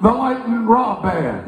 the Lightning Rock Band.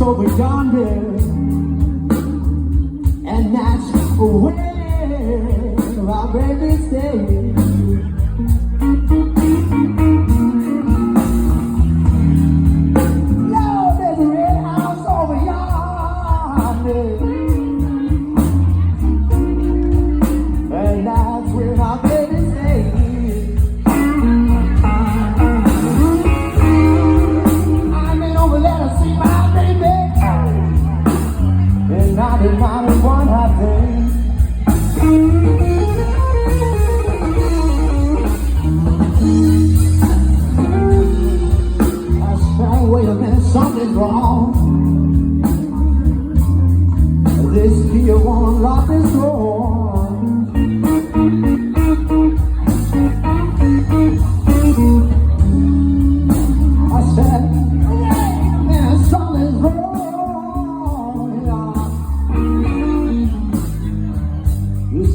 Over yonder, and that's where our baby stays. Lord, there's a red house over yonder, and that's where our baby stays. I'm in over there to see my baby. In 1991, I think. I said, wait a minute, something's wrong. This kid won't lock this door. I said, wait a minute, something's wrong.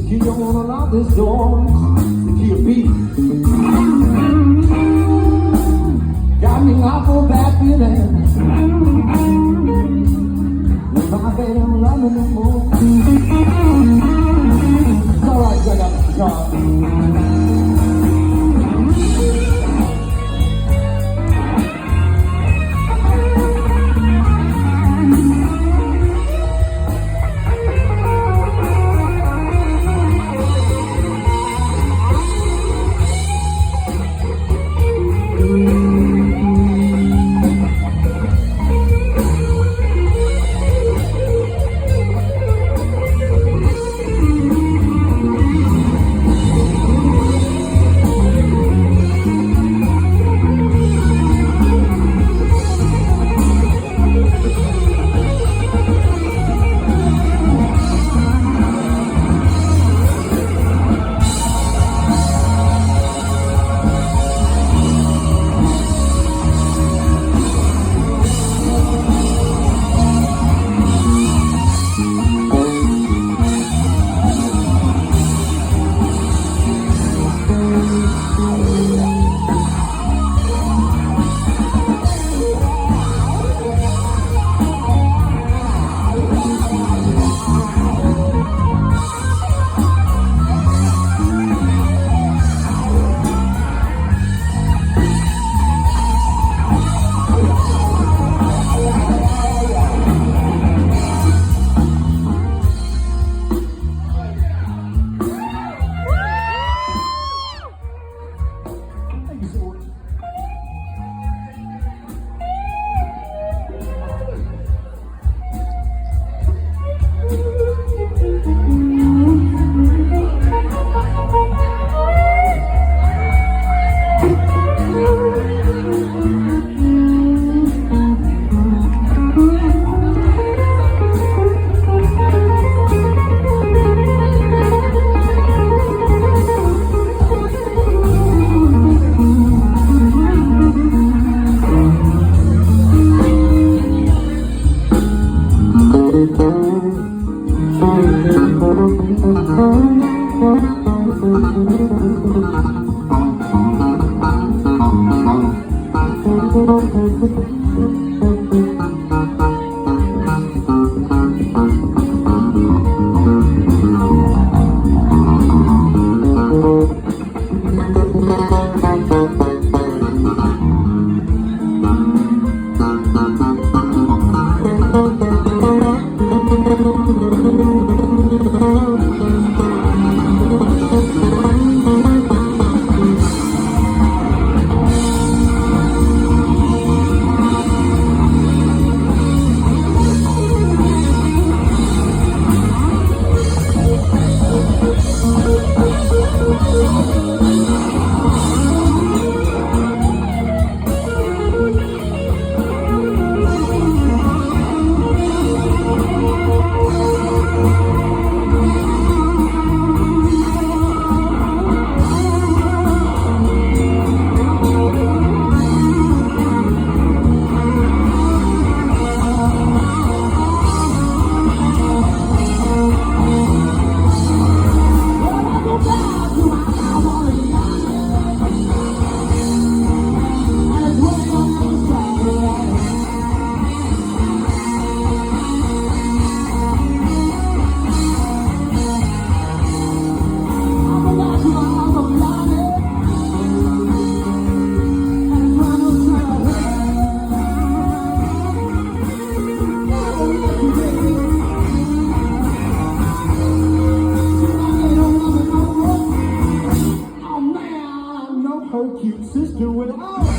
You don't wanna lock this door, the key of peace. Got me awful bad feeling. If my baby don't love me no more. It's alright, I got the job. cute sister without